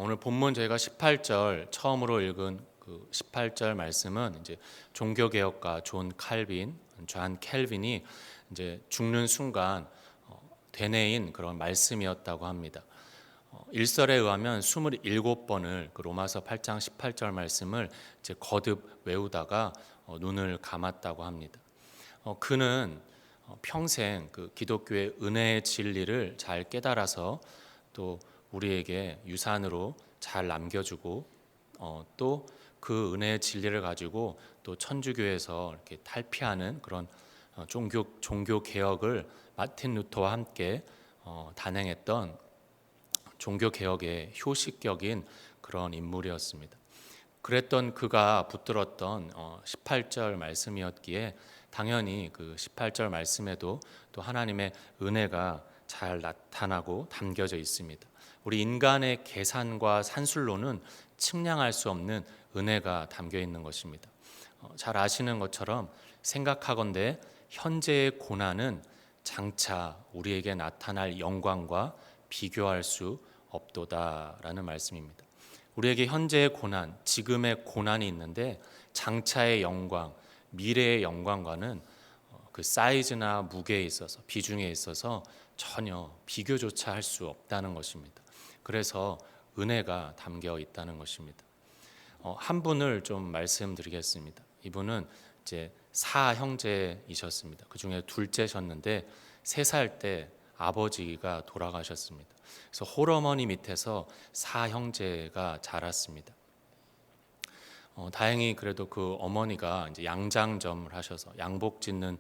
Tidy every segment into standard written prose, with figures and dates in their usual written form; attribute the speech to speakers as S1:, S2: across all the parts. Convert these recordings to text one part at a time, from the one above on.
S1: 오늘 본문 저희가 18절 처음으로 읽은 그 18절 말씀은 이제 종교개혁가 존 캘빈이 이제 죽는 순간 되뇌인 그런 말씀이었다고 합니다. 일설에 의하면 27번을 그 로마서 8장 18절 말씀을 이제 거듭 외우다가 눈을 감았다고 합니다. 그는 평생 그 기독교의 은혜의 진리를 잘 깨달아서 또 우리에게 유산으로 잘 남겨주고 또 그 은혜의 진리를 가지고 또 천주교에서 이렇게 탈피하는 그런 종교 개혁을 마틴 루터와 함께 단행했던 종교 개혁의 효시격인 그런 인물이었습니다. 그랬던 그가 붙들었던 18절 말씀이었기에 당연히 그 18절 말씀에도 또 하나님의 은혜가 잘 나타나고 담겨져 있습니다. 우리 인간의 계산과 산술로는 측량할 수 없는 은혜가 담겨 있는 것입니다. 잘 아시는 것처럼 생각하건대 현재의 고난은 장차 우리에게 나타날 영광과 비교할 수 없도다라는 말씀입니다. 우리에게 현재의 고난, 지금의 고난이 있는데 장차의 영광, 미래의 영광과는 그 사이즈나 무게에 있어서 비중에 있어서 전혀 비교조차 할 수 없다는 것입니다. 그래서 은혜가 담겨 있다는 것입니다. 한 분을 좀 말씀드리겠습니다. 이분은 이제 사형제이셨습니다. 그 중에 둘째셨는데 3살 때 아버지가 돌아가셨습니다. 그래서 홀어머니 밑에서 사형제가 자랐습니다. 다행히 그래도 그 어머니가 이제 양장점을 하셔서 양복 짓는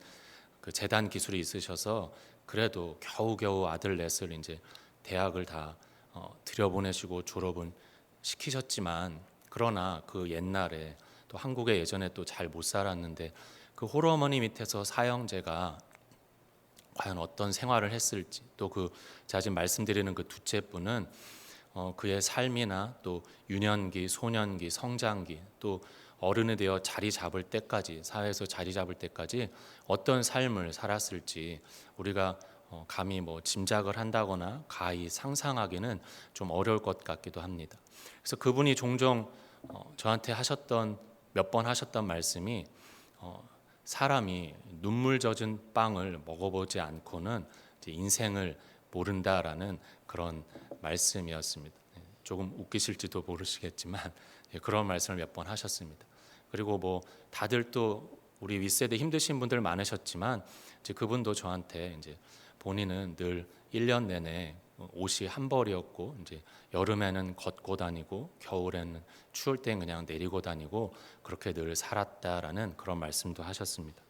S1: 그 재단 기술이 있으셔서 그래도 겨우겨우 아들 넷을 이제 대학을 다 들여보내시고 졸업은 시키셨지만 그러나 그 옛날에 또 한국에 예전에 또 잘 못 살았는데 그 홀어머니 밑에서 사형제가 과연 어떤 생활을 했을지 또 그 제가 지금 말씀드리는 그 둘째 분은 그의 삶이나 또 유년기, 소년기, 성장기 또 어른이 되어 자리 잡을 때까지 사회에서 자리 잡을 때까지 어떤 삶을 살았을지 우리가 감히 뭐 짐작을 한다거나 가히 상상하기는 좀 어려울 것 같기도 합니다. 그래서 그분이 종종 저한테 몇 번 하셨던 말씀이 사람이 눈물 젖은 빵을 먹어보지 않고는 이제 인생을 모른다라는 그런 말씀이었습니다. 조금 웃기실지도 모르시겠지만 그런 말씀을 몇 번 하셨습니다. 그리고 뭐 다들 또 우리 윗세대 힘드신 분들 많으셨지만 이제 그분도 저한테 이제 본인은 늘 1년 내내 옷이 한 벌이었고 이제 여름에는 걷고 다니고 겨울에는 추울 땐 그냥 내리고 다니고 그렇게 늘 살았다라는 그런 말씀도 하셨습니다.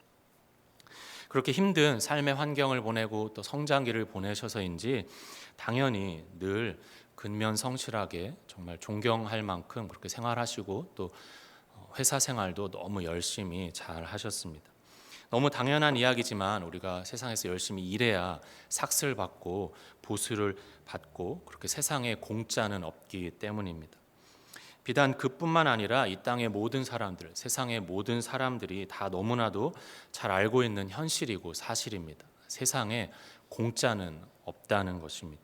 S1: 그렇게 힘든 삶의 환경을 보내고 또 성장기를 보내셔서인지 당연히 늘 근면성실하게 정말 존경할 만큼 그렇게 생활하시고 또 회사 생활도 너무 열심히 잘 하셨습니다. 너무 당연한 이야기지만 우리가 세상에서 열심히 일해야 삭슬 받고 보수를 받고 그렇게 세상에 공짜는 없기 때문입니다. 비단 그뿐만 아니라 이 땅의 모든 사람들, 세상의 모든 사람들이 다 너무나도 잘 알고 있는 현실이고 사실입니다. 세상에 공짜는 없다는 것입니다.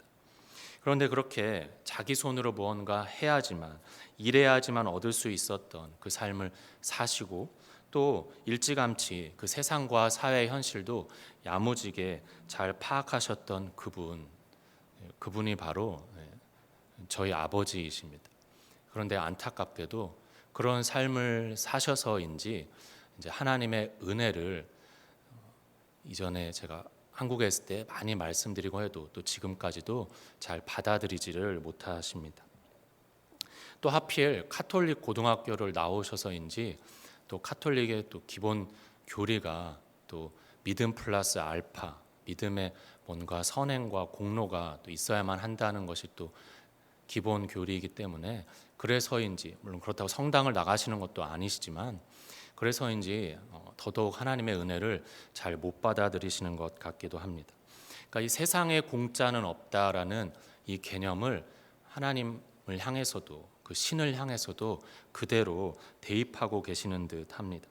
S1: 그런데 그렇게 자기 손으로 무언가 해야지만 일해야지만 얻을 수 있었던 그 삶을 사시고 또 일찌감치 그 세상과 사회의 현실도 야무지게 잘 파악하셨던 그분이 바로 저희 아버지이십니다. 그런데 안타깝게도 그런 삶을 사셔서인지 이제 하나님의 은혜를 이전에 제가 한국에 있을 때 많이 말씀드리고 해도 또 지금까지도 잘 받아들이지를 못하십니다. 또 하필 카톨릭 고등학교를 나오셔서인지 또 카톨릭의 또 기본 교리가 또 믿음 플러스 알파, 믿음의 뭔가 선행과 공로가 또 있어야만 한다는 것이 또 기본 교리이기 때문에 그래서인지 물론 그렇다고 성당을 나가시는 것도 아니시지만 그래서인지 더더욱 하나님의 은혜를 잘 못 받아들이시는 것 같기도 합니다. 그러니까 이 세상에 공짜는 없다라는 이 개념을 하나님을 향해서도 그 신을 향해서도 그대로 대입하고 계시는 듯합니다.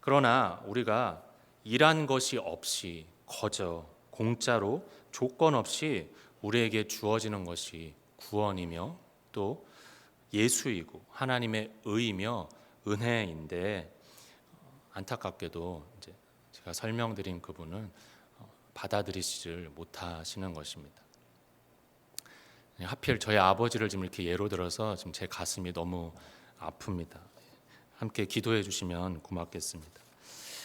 S1: 그러나 우리가 일한 것이 없이 거저 공짜로 조건 없이 우리에게 주어지는 것이 구원이며 또 예수이고 하나님의 의이며 은혜인데 안타깝게도 이제 제가 설명드린 그분은 받아들이지를 못하시는 것입니다. 하필 저희 아버지를 지금 이렇게 예로 들어서 지금 제 가슴이 너무 아픕니다. 함께 기도해 주시면 고맙겠습니다.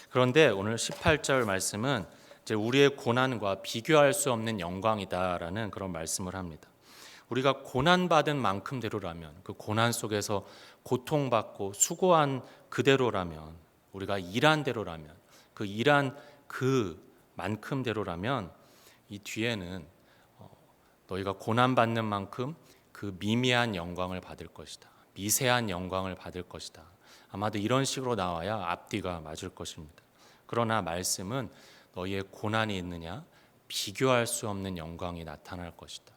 S1: 그런데 오늘 18절 말씀은 이제 우리의 고난과 비교할 수 없는 영광이다라는 그런 말씀을 합니다. 우리가 고난받은 만큼대로라면, 그 고난 속에서 고통받고 수고한 그대로라면, 우리가 일한 대로라면, 그 일한 그 만큼대로라면 이 뒤에는 너희가 고난받는 만큼 그 미미한 영광을 받을 것이다. 미세한 영광을 받을 것이다. 아마도 이런 식으로 나와야 앞뒤가 맞을 것입니다. 그러나 말씀은 너희의 고난이 있느냐 비교할 수 없는 영광이 나타날 것이다.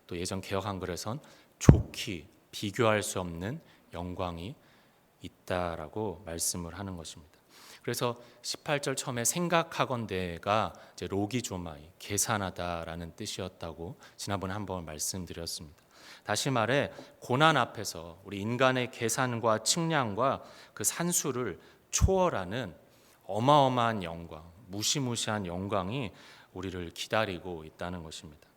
S1: 또 예전 개역 한글에선 좋기 비교할 수 없는 영광이 있다라고 말씀을 하는 것입니다. 그래서 18절 처음에 생각하건대가 이제 로기조마이 계산하다라는 뜻이었다고 지난번에 한번 말씀드렸습니다. 다시 말해 고난 앞에서 우리 인간의 계산과 측량과 그 산수를 초월하는 어마어마한 영광, 무시무시한 영광이 우리를 기다리고 있다는 것입니다.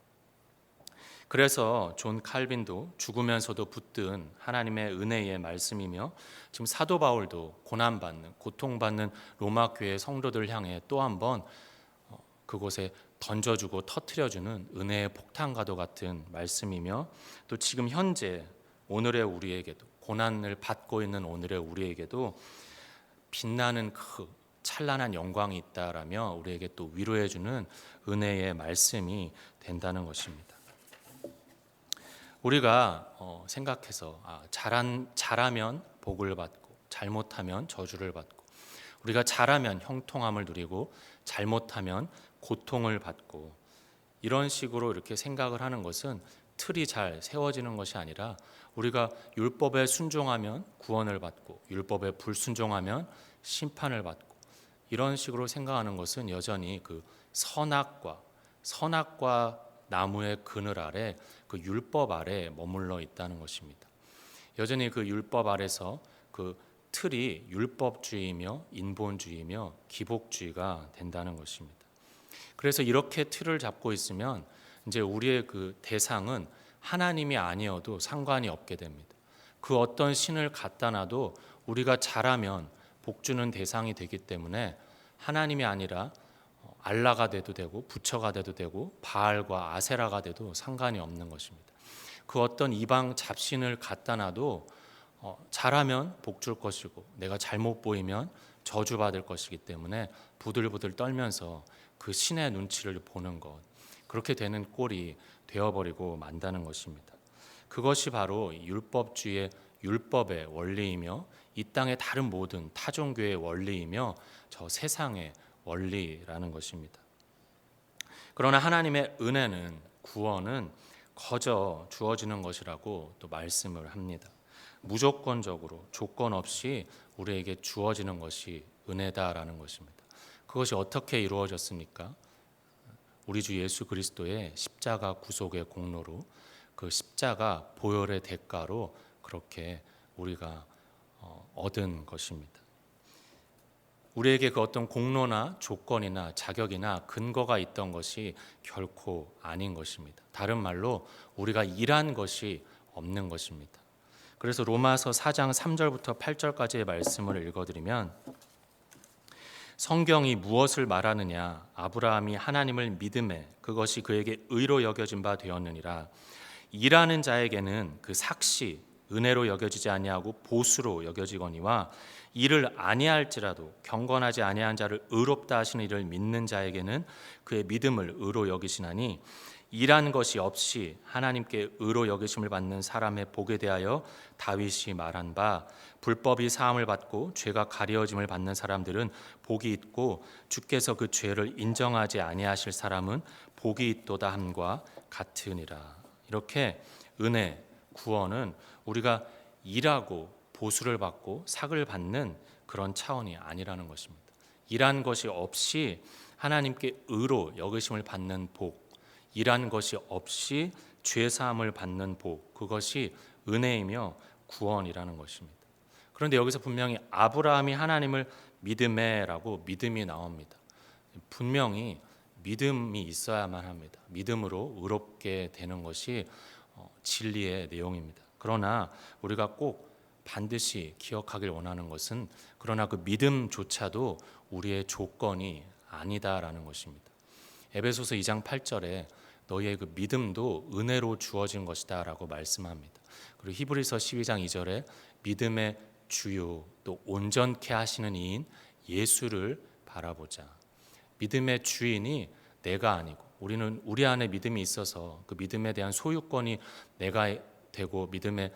S1: 그래서 존 칼빈도 죽으면서도 붙든 하나님의 은혜의 말씀이며 지금 사도 바울도 고난받는 고통받는 로마 교회 성도들 향해 또 한번 그곳에 던져주고 터트려주는 은혜의 폭탄과도 같은 말씀이며 또 지금 현재 오늘의 우리에게도 고난을 받고 있는 오늘의 우리에게도 빛나는 그 찬란한 영광이 있다라며 우리에게 또 위로해주는 은혜의 말씀이 된다는 것입니다. 우리가 생각해서 잘하면 복을 받고 잘못하면 저주를 받고 우리가 잘하면 형통함을 누리고 잘못하면 고통을 받고 이런 식으로 이렇게 생각을 하는 것은 틀이 잘 세워지는 것이 아니라 우리가 율법에 순종하면 구원을 받고 율법에 불순종하면 심판을 받고 이런 식으로 생각하는 것은 여전히 그 선악과 나무의 그늘 아래 그 율법 아래 머물러 있다는 것입니다. 여전히 그 율법 아래서 그 틀이 율법주의며 인본주의며 기복주의가 된다는 것입니다. 그래서 이렇게 틀을 잡고 있으면 이제 우리의 그 대상은 하나님이 아니어도 상관이 없게 됩니다. 그 어떤 신을 갖다 놔도 우리가 잘하면 복주는 대상이 되기 때문에 하나님이 아니라 알라가 돼도 되고 부처가 돼도 되고 바알과 아세라가 돼도 상관이 없는 것입니다. 그 어떤 이방 잡신을 갖다 놔도 잘하면 복 줄 것이고 내가 잘못 보이면 저주받을 것이기 때문에 부들부들 떨면서 그 신의 눈치를 보는 것, 그렇게 되는 꼴이 되어버리고 만다는 것입니다. 그것이 바로 율법주의의 율법의 원리이며 이 땅의 다른 모든 타종교의 원리이며 저 세상의 원리라는 것입니다. 그러나 하나님의 은혜는 구원은 거저 주어지는 것이라고 또 말씀을 합니다. 무조건적으로 조건 없이 우리에게 주어지는 것이 은혜다라는 것입니다. 그것이 어떻게 이루어졌습니까? 우리 주 예수 그리스도의 십자가 구속의 공로로 그 십자가 보혈의 대가로 그렇게 우리가 얻은 것입니다. 우리에게 그 어떤 공로나 조건이나 자격이나 근거가 있던 것이 결코 아닌 것입니다. 다른 말로 우리가 일한 것이 없는 것입니다. 그래서 로마서 4장 3절부터 8절까지의 말씀을 읽어드리면 성경이 무엇을 말하느냐 아브라함이 하나님을 믿음에 그것이 그에게 의로 여겨진 바 되었느니라. 일하는 자에게는 그 삭시 은혜로 여겨지지 아니하고 보수로 여겨지거니와 이를 아니할지라도 경건하지 아니한 자를 의롭다 하시는 이를 믿는 자에게는 그의 믿음을 의로 여기시나니 일한 것이 없이 하나님께 의로 여기심을 받는 사람의 복에 대하여 다윗이 말한 바 불법이 사함을 받고 죄가 가려짐을 받는 사람들은 복이 있고 주께서 그 죄를 인정하지 아니하실 사람은 복이 있도다 함과 같으니라. 이렇게 은혜, 구원은 우리가 일하고 보수를 받고 삭을 받는 그런 차원이 아니라는 것입니다. 일한 것이 없이 하나님께 의로 여기심을 받는 복, 일한 것이 없이 죄 사함을 받는 복, 그것이 은혜이며 구원이라는 것입니다. 그런데 여기서 분명히 아브라함이 하나님을 믿음에라고 믿음이 나옵니다. 분명히 믿음이 있어야만 합니다. 믿음으로 의롭게 되는 것이 진리의 내용입니다. 그러나 우리가 꼭 반드시 기억하길 원하는 것은 그러나 그 믿음조차도 우리의 조건이 아니다라는 것입니다. 에베소서 2장 8절에 너희의 그 믿음도 은혜로 주어진 것이다라고 말씀합니다. 그리고 히브리서 12장 2절에 믿음의 주요 또 온전케 하시는 이인 예수를 바라보자. 믿음의 주인이 내가 아니고 우리는 우리 안에 믿음이 있어서 그 믿음에 대한 소유권이 내가 되고 믿음의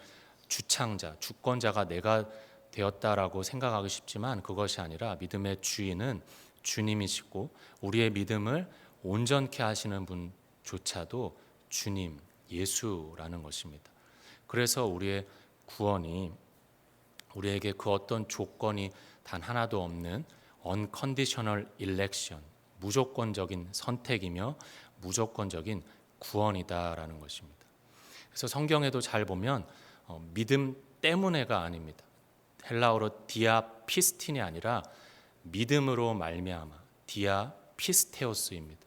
S1: 주창자, 주권자가 내가 되었다라고 생각하기 쉽지만 그것이 아니라 믿음의 주인은 주님이시고 우리의 믿음을 온전케 하시는 분조차도 주님, 예수라는 것입니다. 그래서 우리의 구원이 우리에게 그 어떤 조건이 단 하나도 없는 unconditional election, 무조건적인 선택이며 무조건적인 구원이다라는 것입니다. 그래서 성경에도 잘 보면 믿음 때문에가 아닙니다. 헬라어로 디아 피스틴이 아니라 믿음으로 말미암아 디아 피스테오스입니다.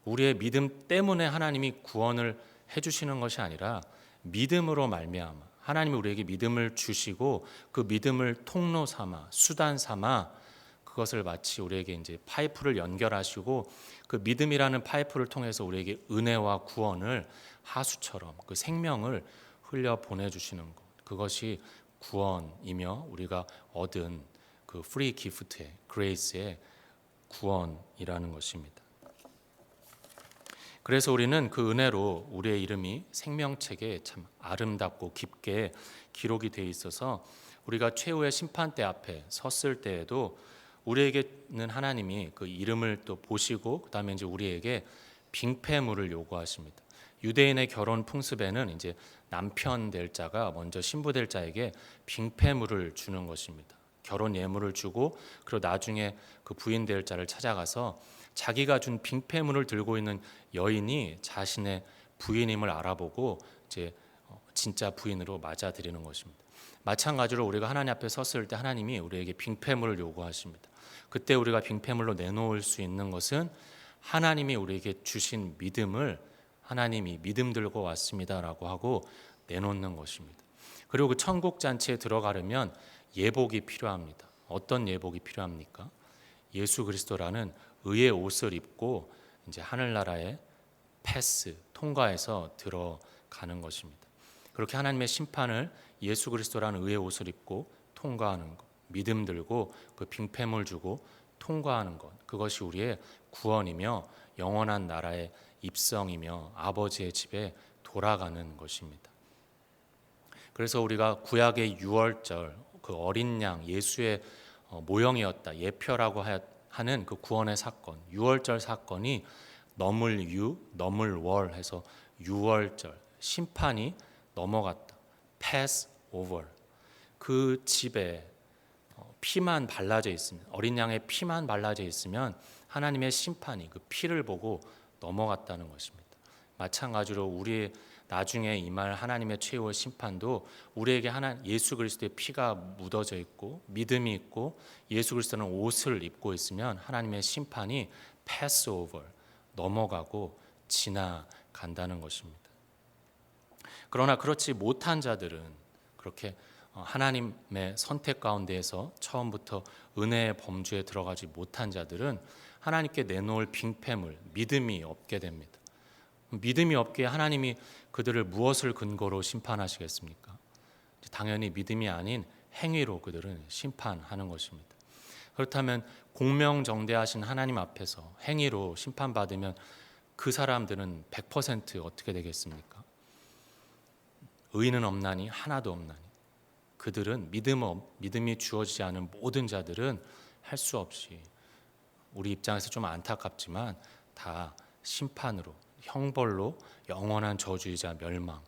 S1: 우리의 믿음 때문에 하나님이 구원을 해주시는 것이 아니라 믿음으로 말미암아 하나님이 우리에게 믿음을 주시고 그 믿음을 통로 삼아 수단 삼아 그것을 마치 우리에게 이제 파이프를 연결하시고 그 믿음이라는 파이프를 통해서 우리에게 은혜와 구원을 하수처럼 그 생명을 흘려 보내주시는 것, 그것이 구원이며 우리가 얻은 그 프리 기프트의 그레이스의 구원이라는 것입니다. 그래서 우리는 그 은혜로 우리의 이름이 생명책에 참 아름답고 깊게 기록이 되어 있어서 우리가 최후의 심판대 앞에 섰을 때에도 우리에게는 하나님이 그 이름을 또 보시고 그다음에 이제 우리에게 빙패물을 요구하십니다. 유대인의 결혼 풍습에는 이제 남편 될 자가 먼저 신부 될 자에게 빙패물을 주는 것입니다. 결혼 예물을 주고 그리고 나중에 그 부인 될 자를 찾아가서 자기가 준 빙패물을 들고 있는 여인이 자신의 부인임을 알아보고 이제 진짜 부인으로 맞아들이는 것입니다. 마찬가지로 우리가 하나님 앞에 섰을 때 하나님이 우리에게 빙패물을 요구하십니다. 그때 우리가 빙패물로 내놓을 수 있는 것은 하나님이 우리에게 주신 믿음을 하나님이 믿음 들고 왔습니다라고 하고 내놓는 것입니다. 그리고 그 천국 잔치에 들어가려면 예복이 필요합니다. 어떤 예복이 필요합니까? 예수 그리스도라는 의의 옷을 입고 이제 하늘나라에 패스 통과해서 들어가는 것입니다. 그렇게 하나님의 심판을 예수 그리스도라는 의의 옷을 입고 통과하는 것, 믿음 들고 그 빙패물 주고 통과하는 것, 그것이 우리의 구원이며 영원한 나라의 입성이며 아버지의 집에 돌아가는 것입니다. 그래서 우리가 구약의 유월절 그 어린 양 예수의 모형이었다, 예표라고 하는 그 구원의 사건, 유월절 사건이 넘을 유, 넘을 월 해서 유월절, 심판이 넘어갔다, pass over. 그 집에 피만 발라져 있으면, 어린 양의 피만 발라져 있으면 하나님의 심판이 그 피를 보고 넘어갔다는 것입니다. 마찬가지로 우리 나중에 임할 하나님의 최후의 심판도 우리에게 예수 그리스도의 피가 묻어져 있고 믿음이 있고 예수 그리스도는 옷을 입고 있으면 하나님의 심판이 pass over, 넘어가고 지나간다는 것입니다. 그러나 그렇지 못한 자들은 그렇게 하나님의 선택 가운데에서 처음부터 은혜의 범주에 들어가지 못한 자들은 하나님께 내놓을 빙패물, 믿음이 없게 됩니다. 믿음이 없기에 하나님이 그들을 무엇을 근거로 심판하시겠습니까? 당연히 믿음이 아닌 행위로 그들은 심판하는 것입니다. 그렇다면 공명정대하신 하나님 앞에서 행위로 심판받으면 그 사람들은 100% 어떻게 되겠습니까? 의인은 없나니 하나도 없나니. 그들은 믿음이 주어지지 않은 모든 자들은 할 수 없이 우리 입장에서 좀 안타깝지만 다 심판으로, 형벌로 영원한 저주이자 멸망,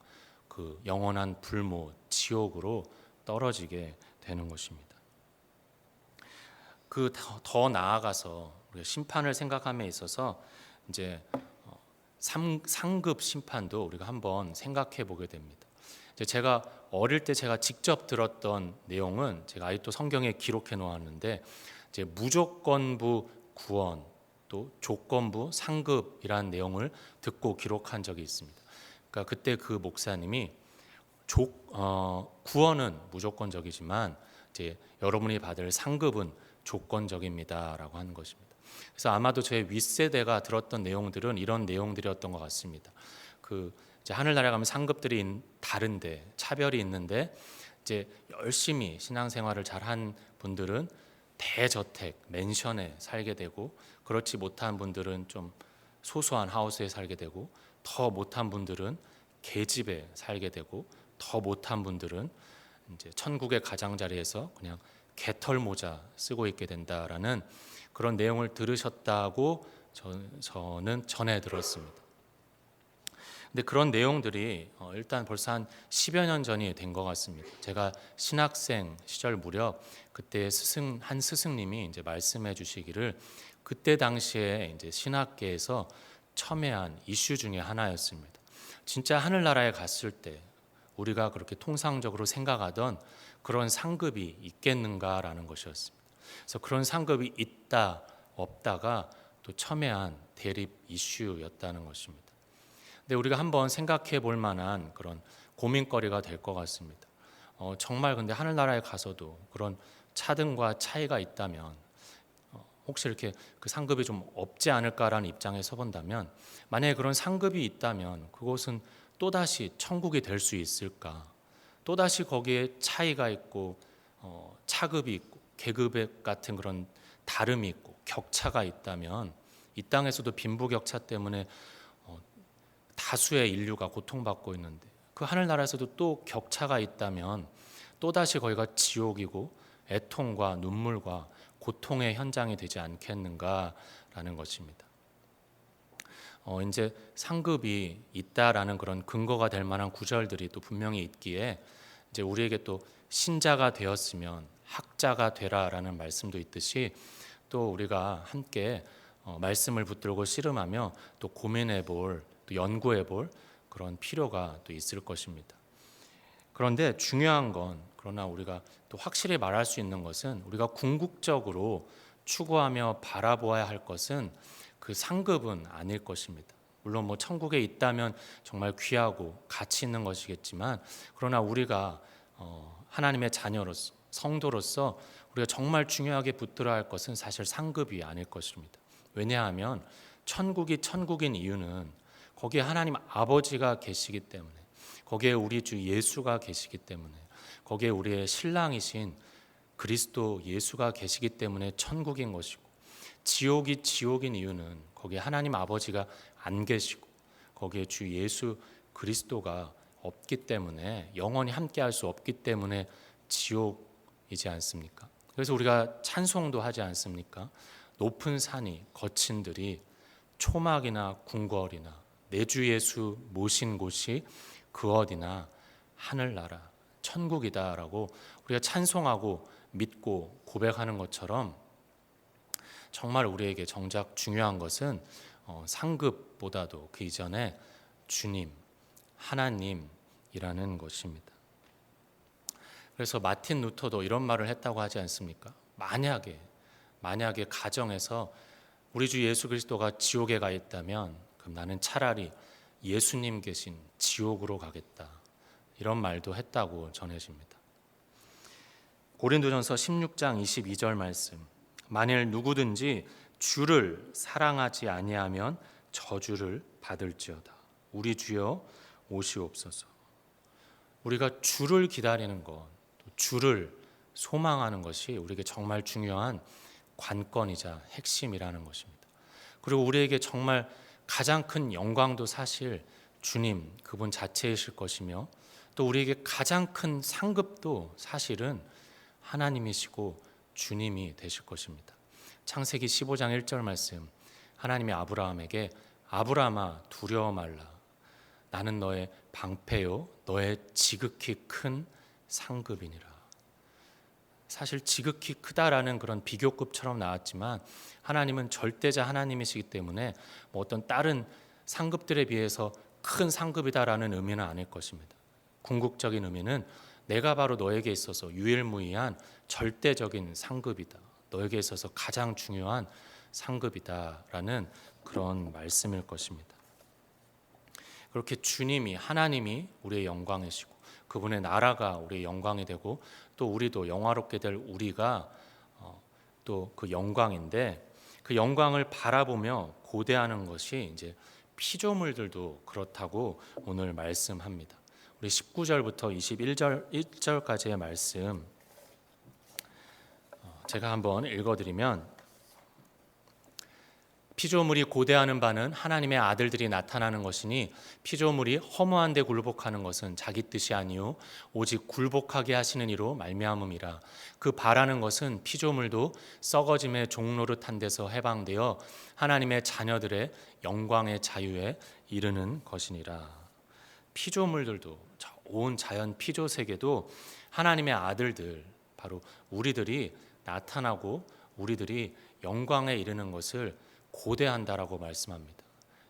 S1: 그 영원한 불모, 지옥으로 떨어지게 되는 것입니다. 그 더 나아가서 우리가 심판을 생각함에 있어서 이제 상급 심판도 우리가 한번 생각해 보게 됩니다. 이제 제가 어릴 때 제가 직접 들었던 내용은 제가 아직도 성경에 기록해 놓았는데, 이제 무조건부 구원 또 조건부 상급이라는 내용을 듣고 기록한 적이 있습니다. 그러니까 그때 그 목사님이 구원은 무조건적이지만 이제 여러분이 받을 상급은 조건적입니다라고 하는 것입니다. 그래서 아마도 제 윗세대가 들었던 내용들은 이런 내용들이었던 것 같습니다. 그 이제 하늘나라에 가면 상급들이 다른데 차별이 있는데, 이제 열심히 신앙생활을 잘한 분들은 대저택 맨션에 살게 되고, 그렇지 못한 분들은 좀 소소한 하우스에 살게 되고, 더 못한 분들은 계집에 살게 되고, 더 못한 분들은 이제 천국의 가장자리에서 그냥 개털 모자 쓰고 있게 된다라는 그런 내용을 들으셨다고 저는 전해 들었습니다. 근데 그런 내용들이 일단 벌써 한 10여 년 전이 된 것 같습니다. 제가 신학생 시절 무렵 그때 한 스승님이 이제 말씀해 주시기를, 그때 당시에 이제 신학계에서 첨예한 이슈 중에 하나였습니다. 진짜 하늘나라에 갔을 때 우리가 그렇게 통상적으로 생각하던 그런 상급이 있겠는가라는 것이었습니다. 그래서 그런 상급이 있다 없다가 또 첨예한 대립 이슈였다는 것입니다. 근데 우리가 한번 생각해 볼 만한 그런 고민거리가 될 것 같습니다. 정말 근데 하늘나라에 가서도 그런 차등과 차이가 있다면 혹시 이렇게 그 상급이 좀 없지 않을까라는 입장에 서본다면, 만약에 그런 상급이 있다면 그곳은 또다시 천국이 될 수 있을까? 또다시 거기에 차이가 있고 차급이 있고 계급 같은 그런 다름이 있고 격차가 있다면, 이 땅에서도 빈부격차 때문에 다수의 인류가 고통받고 있는데 그 하늘나라에서도 또 격차가 있다면 또다시 거기가 지옥이고 애통과 눈물과 고통의 현장이 되지 않겠는가라는 것입니다. 이제 상급이 있다라는 그런 근거가 될 만한 구절들이 또 분명히 있기에, 이제 우리에게 또 신자가 되었으면 학자가 되라라는 말씀도 있듯이, 또 우리가 함께 말씀을 붙들고 씨름하며 또 고민해볼, 또 연구해볼 그런 필요가 또 있을 것입니다. 그런데 중요한 건, 그러나 우리가 또 확실히 말할 수 있는 것은, 우리가 궁극적으로 추구하며 바라보아야 할 것은 그 상급은 아닐 것입니다. 물론 뭐 천국에 있다면 정말 귀하고 가치 있는 것이겠지만, 그러나 우리가 하나님의 자녀로서, 성도로서 우리가 정말 중요하게 붙들어야 할 것은 사실 상급이 아닐 것입니다. 왜냐하면 천국이 천국인 이유는 거기에 하나님 아버지가 계시기 때문에, 거기에 우리 주 예수가 계시기 때문에, 거기에 우리의 신랑이신 그리스도 예수가 계시기 때문에 천국인 것이고, 지옥이 지옥인 이유는 거기에 하나님 아버지가 안 계시고 거기에 주 예수 그리스도가 없기 때문에, 영원히 함께할 수 없기 때문에 지옥이지 않습니까? 그래서 우리가 찬송도 하지 않습니까? 높은 산이 거친 들이 초막이나 궁궐이나 내 주 예수 모신 곳이 그 어디나 하늘나라 천국이다라고 우리가 찬송하고 믿고 고백하는 것처럼, 정말 우리에게 정작 중요한 것은 상급보다도 그 이전에 주님, 하나님이라는 것입니다. 그래서 마틴 루터도 이런 말을 했다고 하지 않습니까? 만약에 가정에서 우리 주 예수 그리스도가 지옥에 가 있다면 그럼 나는 차라리 예수님 계신 지옥으로 가겠다, 이런 말도 했다고 전해집니다. 고린도전서 16장 22절 말씀, 만일 누구든지 주를 사랑하지 아니하면 저주를 받을지어다. 우리 주여 오시옵소서. 우리가 주를 기다리는 것, 주를 소망하는 것이 우리에게 정말 중요한 관건이자 핵심이라는 것입니다. 그리고 우리에게 정말 가장 큰 영광도 사실 주님 그분 자체이실 것이며, 또 우리에게 가장 큰 상급도 사실은 하나님이시고 주님이 되실 것입니다. 창세기 15장 1절 말씀, 하나님이 아브라함에게 아브라함아 두려워 말라, 나는 너의 방패요 너의 지극히 큰 상급이니라. 사실 지극히 크다라는 그런 비교급처럼 나왔지만, 하나님은 절대자 하나님이시기 때문에 뭐 어떤 다른 상급들에 비해서 큰 상급이다라는 의미는 아닐 것입니다. 궁극적인 의미는 내가 바로 너에게 있어서 유일무이한 절대적인 상급이다. 너에게 있어서 가장 중요한 상급이다라는 그런 말씀일 것입니다. 그렇게 주님이 하나님이 우리의 영광이시고 그분의 나라가 우리의 영광이 되고 또 우리도 영화롭게 될 우리가 또 그 영광인데 그 영광을 바라보며 고대하는 것이 이제 피조물들도 그렇다고 오늘 말씀합니다. 우리 19절부터 1절까지의 말씀 제가 한번 읽어드리면 피조물이 고대하는 바는 하나님의 아들들이 나타나는 것이니 피조물이 허무한 데 굴복하는 것은 자기 뜻이 아니요 오직 굴복하게 하시는 이로 말미암음이라. 그 바라는 것은 피조물도 썩어짐의 종노릇한 데서 해방되어 하나님의 자녀들의 영광의 자유에 이르는 것이니라. 피조물들도 온 자연 피조 세계도 하나님의 아들들 바로 우리들이 나타나고 우리들이 영광에 이르는 것을 고대한다라고 말씀합니다.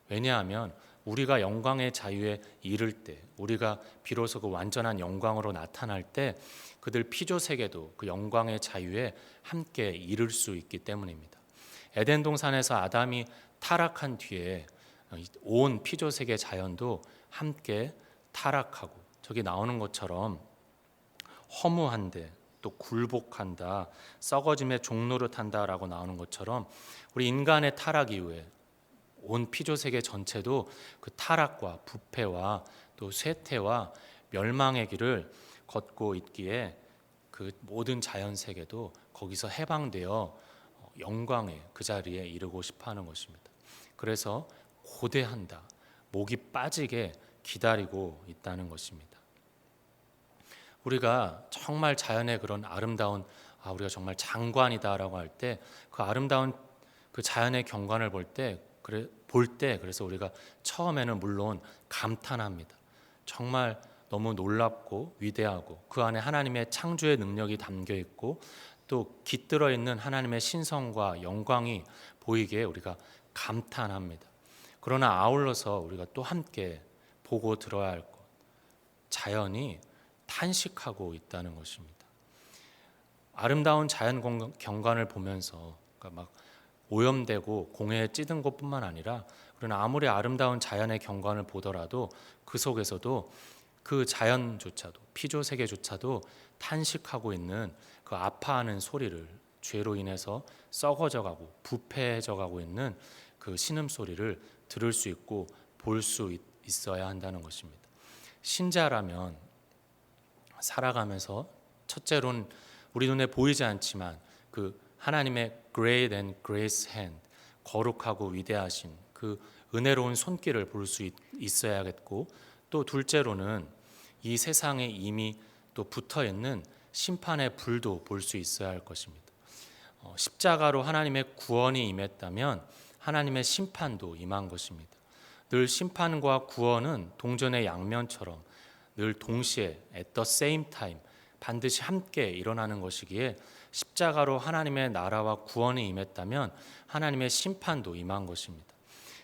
S1: 왜냐하면 우리가 영광의 자유에 이를 때 우리가 비로소 그 완전한 영광으로 나타날 때 그들 피조 세계도 그 영광의 자유에 함께 이를 수 있기 때문입니다. 에덴 동산에서 아담이 타락한 뒤에 온 피조 세계 자연도 함께 타락하고 저기 나오는 것처럼 허무한데 또 굴복한다, 썩어짐의 종노릇한다라고 나오는 것처럼 우리 인간의 타락 이후에 온 피조 세계 전체도 그 타락과 부패와 또 쇠퇴와 멸망의 길을 걷고 있기에 그 모든 자연 세계도 거기서 해방되어 영광의 그 자리에 이르고 싶어하는 것입니다. 그래서 고대한다, 목이 빠지게 기다리고 있다는 것입니다. 우리가 정말 자연의 그런 아름다운 우리가 정말 장관이다라고 할 때 그 아름다운 그 자연의 경관을 볼 때 그래서 우리가 처음에는 물론 감탄합니다. 정말 너무 놀랍고 위대하고 그 안에 하나님의 창조의 능력이 담겨 있고 또 깃들어 있는 하나님의 신성과 영광이 보이기에 우리가 감탄합니다. 그러나 아울러서 우리가 또 함께 보고 들어야 할 것, 자연이 탄식하고 있다는 것입니다. 아름다운 자연 경관을 보면서 그러니까 막 오염되고 공해에 찌든 것뿐만 아니라 우리는 아무리 아름다운 자연의 경관을 보더라도 그 속에서도 그 자연조차도 피조 세계조차도 탄식하고 있는 그 아파하는 소리를 죄로 인해서 썩어져가고 부패해져가고 있는 그 신음소리를 들을 수 있고 볼 수 있어야 한다는 것입니다. 신자라면 살아가면서 첫째로는 우리 눈에 보이지 않지만 그 하나님의 great and grace hand, 거룩하고 위대하신 그 은혜로운 손길을 볼 수 있어야겠고 또 둘째로는 이 세상에 이미 또 붙어있는 심판의 불도 볼 수 있어야 할 것입니다. 십자가로 하나님의 구원이 임했다면 하나님의 심판도 임한 것입니다. 늘 심판과 구원은 동전의 양면처럼 늘 동시에 at the same time 반드시 함께 일어나는 것이기에 십자가로 하나님의 나라와 구원이 임했다면 하나님의 심판도 임한 것입니다.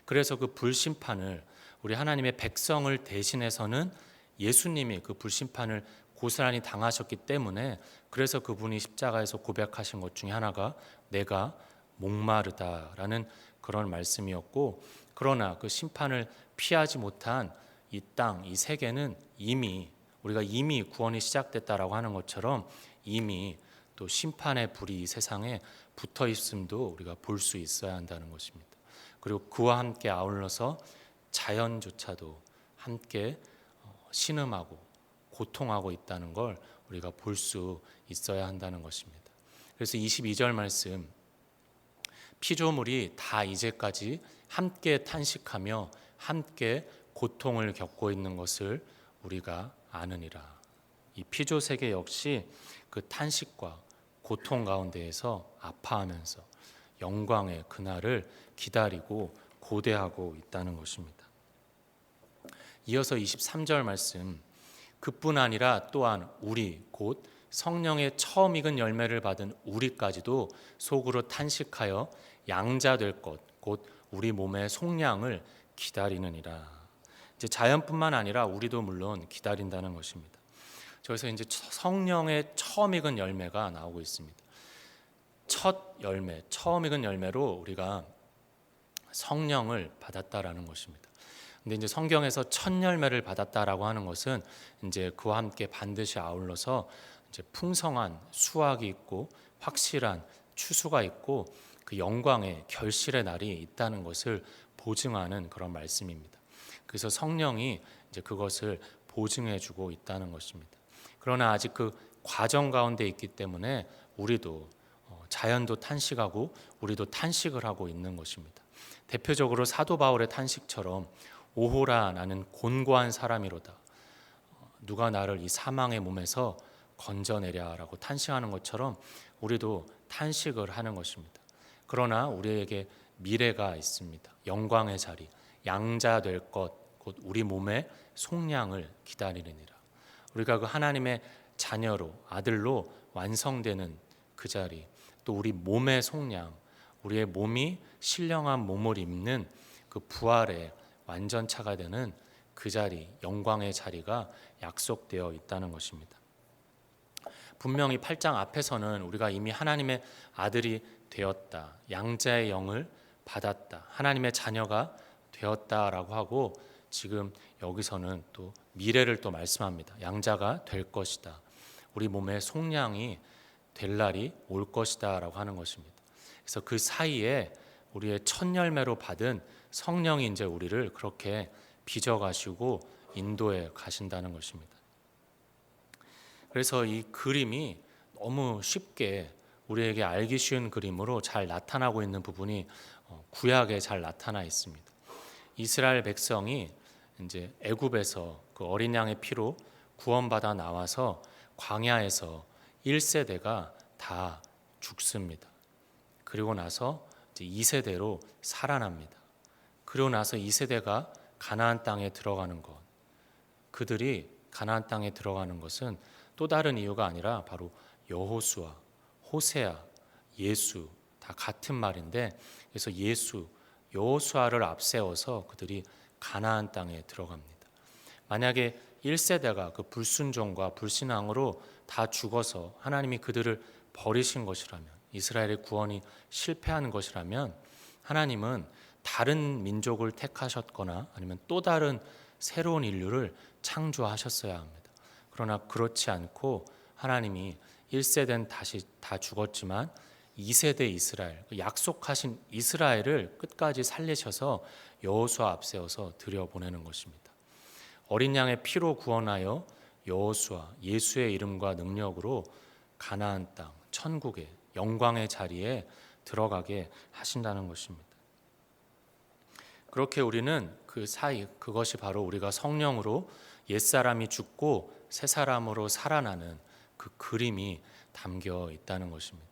S1: 그래서 그 불심판을 우리 하나님의 백성을 대신해서는 예수님이 그 불심판을 고스란히 당하셨기 때문에 그래서 그분이 십자가에서 고백하신 것 중에 하나가 내가 목마르다라는 그런 말씀이었고 그러나 그 심판을 피하지 못한 이 땅, 이 세계는 우리가 이미 구원이 시작됐다라고 하는 것처럼 이미 또 심판의 불이 이 세상에 붙어 있음도 우리가 볼 수 있어야 한다는 것입니다. 그리고 그와 함께 아울러서 자연조차도 함께 신음하고 고통하고 있다는 걸 우리가 볼 수 있어야 한다는 것입니다. 그래서 22절 말씀 피조물이 다 이제까지 함께 탄식하며 함께 고통을 겪고 있는 것을 우리가 아느니라. 이 피조 세계 역시 그 탄식과 고통 가운데에서 아파하면서 영광의 그날을 기다리고 고대하고 있다는 것입니다. 이어서 23절 말씀 그뿐 아니라 또한 우리 곧 성령의 처음 익은 열매를 받은 우리까지도 속으로 탄식하여 양자 될 것 곧 우리 몸의 속량을 기다리느니라. 이제 자연뿐만 아니라 우리도 물론 기다린다는 것입니다. 저기서 이제 성령의 처음 익은 열매가 나오고 있습니다. 첫 열매, 처음 익은 열매로 우리가 성령을 받았다라는 것입니다. 근데 이제 성경에서 첫 열매를 받았다라고 하는 것은 이제 그와 함께 반드시 아울러서 이제 풍성한 수확이 있고 확실한 추수가 있고 그 영광의 결실의 날이 있다는 것을 보증하는 그런 말씀입니다. 그래서 성령이 이제 그것을 보증해주고 있다는 것입니다. 그러나 아직 그 과정 가운데 있기 때문에 우리도 자연도 탄식하고 우리도 탄식을 하고 있는 것입니다. 대표적으로 사도 바울의 탄식처럼 오호라 나는 곤고한 사람이로다. 누가 나를 이 사망의 몸에서 건져내랴라고 탄식하는 것처럼 우리도 탄식을 하는 것입니다. 그러나 우리에게 미래가 있습니다. 영광의 자리, 양자 될 것, 곧 우리 몸의 속량을 기다리느니라. 우리가 그 하나님의 자녀로 아들로 완성되는 그 자리, 또 우리 몸의 속량, 우리의 몸이 신령한 몸을 입는 그 부활의 완전차가 되는 그 자리, 영광의 자리가 약속되어 있다는 것입니다. 분명히 8장 앞에서는 우리가 이미 하나님의 아들이 되었다, 양자의 영을 받았다, 하나님의 자녀가 되었다라고 하고 지금 여기서는 또 미래를 또 말씀합니다. 양자가 될 것이다. 우리 몸의 속량이 될 날이 올 것이다라고 하는 것입니다. 그래서 그 사이에 우리의 첫 열매로 받은 성령이 이제 우리를 그렇게 빚어가시고 인도해 가신다는 것입니다. 그래서 이 그림이 너무 쉽게 우리에게 알기 쉬운 그림으로 잘 나타나고 있는 부분이 구약에 잘 나타나 있습니다. 이스라엘 백성이 이제 애굽에서 그 어린 양의 피로 구원받아 나와서 광야에서 1세대가 다 죽습니다. 그리고 나서 이제 2세대로 살아납니다. 그리고 나서 2세대가 가나안 땅에 들어가는 것, 그들이 가나안 땅에 들어가는 것은 또 다른 이유가 아니라 바로 여호수아, 호세아, 예수 다 같은 말인데, 그래서 예수, 여호수아를 앞세워서 그들이 가나안 땅에 들어갑니다. 만약에 1세대가 그 불순종과 불신앙으로 다 죽어서 하나님이 그들을 버리신 것이라면, 이스라엘의 구원이 실패한 것이라면 하나님은 다른 민족을 택하셨거나 아니면 또 다른 새로운 인류를 창조하셨어야 합니다. 그러나 그렇지 않고 하나님이 1세대는 다시 다 죽었지만 2세대 이스라엘, 약속하신 이스라엘을 끝까지 살리셔서 여호수아 앞세워서 들여보내는 것입니다. 어린 양의 피로 구원하여 여호수아, 예수의 이름과 능력으로 가나안 땅, 천국의 영광의 자리에 들어가게 하신다는 것입니다. 그렇게 우리는 그 사이, 그것이 바로 우리가 성령으로 옛사람이 죽고 새사람으로 살아나는 그 그림이 담겨 있다는 것입니다.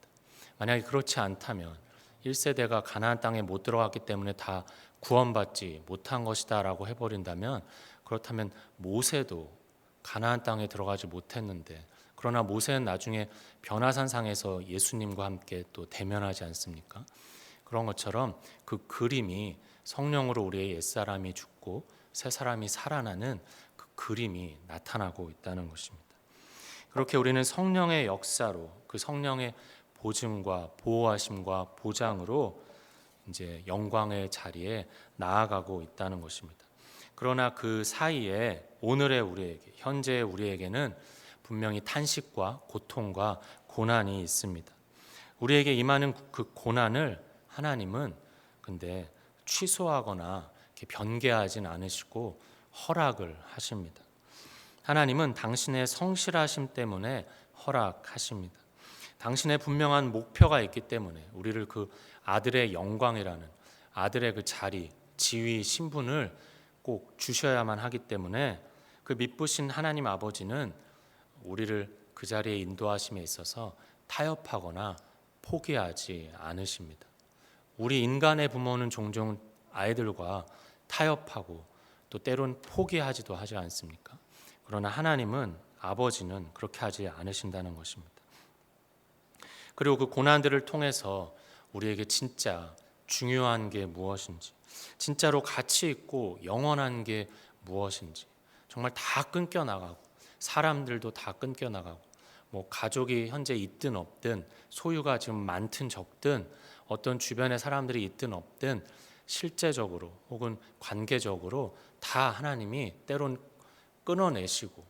S1: 만약에 그렇지 않다면 1세대가 가나안 땅에 못 들어갔기 때문에 다 구원받지 못한 것이다 라고 해버린다면, 그렇다면 모세도 가나안 땅에 들어가지 못했는데, 그러나 모세는 나중에 변화산상에서 예수님과 함께 또 대면하지 않습니까? 그런 것처럼 그 그림이 성령으로 우리의 옛사람이 죽고 새사람이 살아나는 그 그림이 나타나고 있다는 것입니다. 그렇게 우리는 성령의 역사로, 그 성령의 보증과 보호하심과 보장으로 이제 영광의 자리에 나아가고 있다는 것입니다. 그러나 그 사이에 오늘의 우리에게, 현재의 우리에게는 분명히 탄식과 고통과 고난이 있습니다. 우리에게 임하는 그 고난을 하나님은 근데 취소하거나 이렇게 변개하진 않으시고 허락을 하십니다. 하나님은 당신의 성실하심 때문에 허락하십니다. 당신의 분명한 목표가 있기 때문에 우리를 그 아들의 영광이라는 아들의 그 자리, 지위, 신분을 꼭 주셔야만 하기 때문에 그 미쁘신 하나님 아버지는 우리를 그 자리에 인도하심에 있어서 타협하거나 포기하지 않으십니다. 우리 인간의 부모는 종종 아이들과 타협하고 또 때론 포기하지도 하지 않습니까? 그러나 하나님은, 아버지는 그렇게 하지 않으신다는 것입니다. 그리고 그 고난들을 통해서 우리에게 진짜 중요한 게 무엇인지, 진짜로 가치 있고 영원한 게 무엇인지 정말 다 끊겨 나가고 사람들도 다 끊겨 나가고 뭐 가족이 현재 있든 없든 소유가 지금 많든 적든 어떤 주변의 사람들이 있든 없든 실제적으로 혹은 관계적으로 다 하나님이 때론 끊어내시고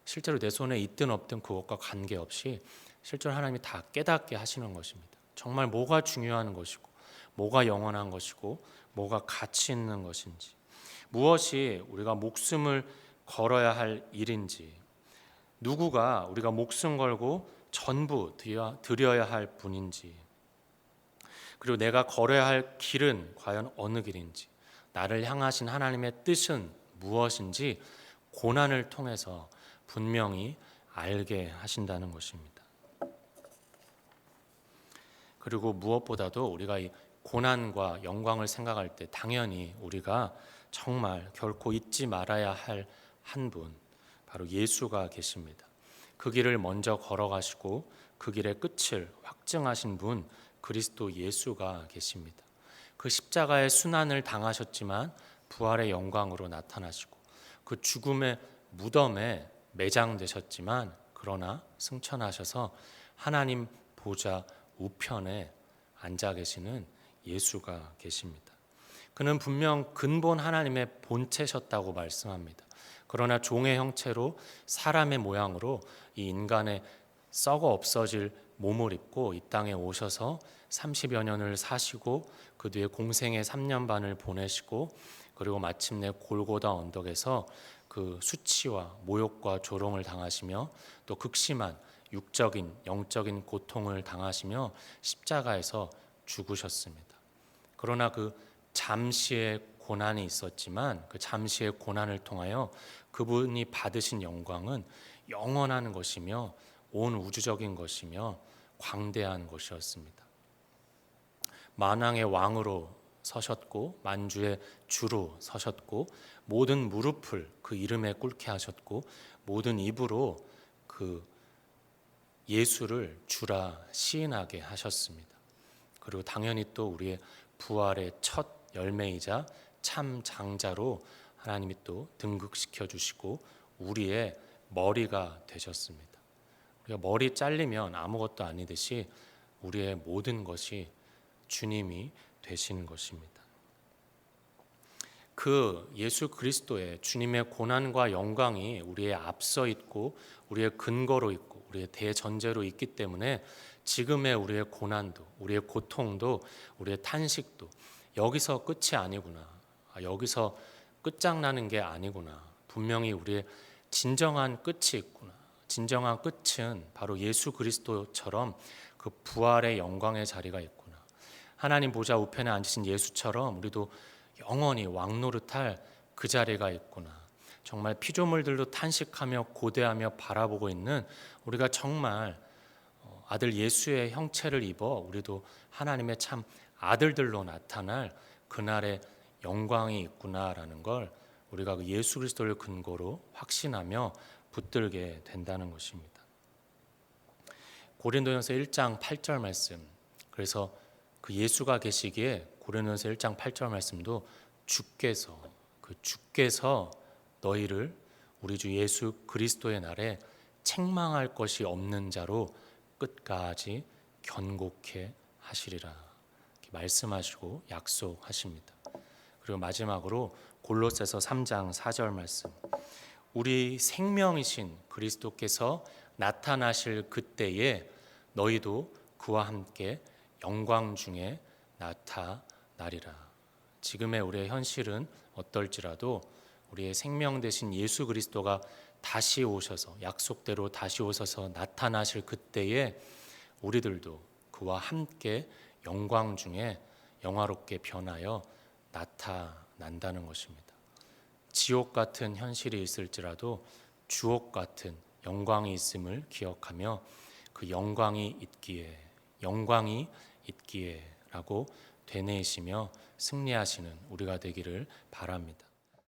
S1: 실제로 내 손에 있든 없든 그것과 관계없이 실제로 하나님이 다 깨닫게 하시는 것입니다. 정말 뭐가 중요한 것이고 뭐가 영원한 것이고 뭐가 가치 있는 것인지 무엇이 우리가 목숨을 걸어야 할 일인지 누구가 우리가 목숨 걸고 전부 드려야 할 분인지 그리고 내가 걸어야 할 길은 과연 어느 길인지 나를 향하신 하나님의 뜻은 무엇인지 고난을 통해서 분명히 알게 하신다는 것입니다. 그리고 무엇보다도 우리가 이 고난과 영광을 생각할 때 당연히 우리가 정말 결코 잊지 말아야 할 한 분, 바로 예수가 계십니다. 그 길을 먼저 걸어가시고 그 길의 끝을 확증하신 분 그리스도 예수가 계십니다. 그 십자가의 순환을 당하셨지만 부활의 영광으로 나타나시고 그 죽음의 무덤에 매장되셨지만 그러나 승천하셔서 하나님 보좌 우편에 앉아 계시는 예수가 계십니다. 그는 분명 근본 하나님의 본체셨다고 말씀합니다. 그러나 종의 형체로 사람의 모양으로 이 인간의 썩어 없어질 몸을 입고 이 땅에 오셔서 30여 년을 사시고 그 뒤에 공생의 3년 반을 보내시고 그리고 마침내 골고다 언덕에서 그 수치와 모욕과 조롱을 당하시며 또 극심한 육적인 영적인 고통을 당하시며 십자가에서 죽으셨습니다. 그러나 그 잠시의 고난이 있었지만 그 잠시의 고난을 통하여 그분이 받으신 영광은 영원한 것이며 온 우주적인 것이며 광대한 것이었습니다. 만왕의 왕으로 서셨고 만주의 주로 서셨고 모든 무릎을 그 이름에 꿇게 하셨고 모든 입으로 그 예수를 주라 시인하게 하셨습니다. 그리고 당연히 또 우리의 부활의 첫 열매이자 참 장자로 하나님이 또 등극시켜 주시고 우리의 머리가 되셨습니다. 우리가 머리 잘리면 아무것도 아니듯이 우리의 모든 것이 주님이 되신 것입니다. 그 예수 그리스도의 주님의 고난과 영광이 우리의 앞서 있고 우리의 근거로 있고 우리의 대전제로 있기 때문에 지금의 우리의 고난도 우리의 고통도 우리의 탄식도 여기서 끝이 아니구나. 여기서 끝장나는 게 아니구나. 분명히 우리의 진정한 끝이 있구나. 진정한 끝은 바로 예수 그리스도처럼 그 부활의 영광의 자리가 있구나. 하나님 보좌 우편에 앉으신 예수처럼 우리도 영원히 왕노릇할 그 자리가 있구나. 정말 피조물들도 탄식하며 고대하며 바라보고 있는 우리가 정말 아들 예수의 형체를 입어 우리도 하나님의 참 아들들로 나타날 그날의 영광이 있구나라는 걸 우리가 그 예수 그리스도를 근거로 확신하며 붙들게 된다는 것입니다. 고린도전서 1장 8절 말씀. 그래서 그 예수가 계시기에 고린도전서 1장 8절 말씀도 주께서 너희를 우리 주 예수 그리스도의 날에 책망할 것이 없는 자로 끝까지 견고케 하시리라 이렇게 말씀하시고 약속하십니다. 그리고 마지막으로 골로새서 3장 4절 말씀. 우리 생명이신 그리스도께서 나타나실 그때에 너희도 그와 함께 영광 중에 나타나리라. 지금의 우리의 현실은 어떨지라도 우리의 생명 되신 예수 그리스도가 다시 오셔서 약속대로 다시 오셔서 나타나실 그때에 우리들도 그와 함께 영광 중에 영화롭게 변하여 나타난다는 것입니다. 지옥 같은 현실이 있을지라도 주옥 같은 영광이 있음을 기억하며 그 영광이 있기에라고 되뇌이시며 승리하시는 우리가 되기를 바랍니다.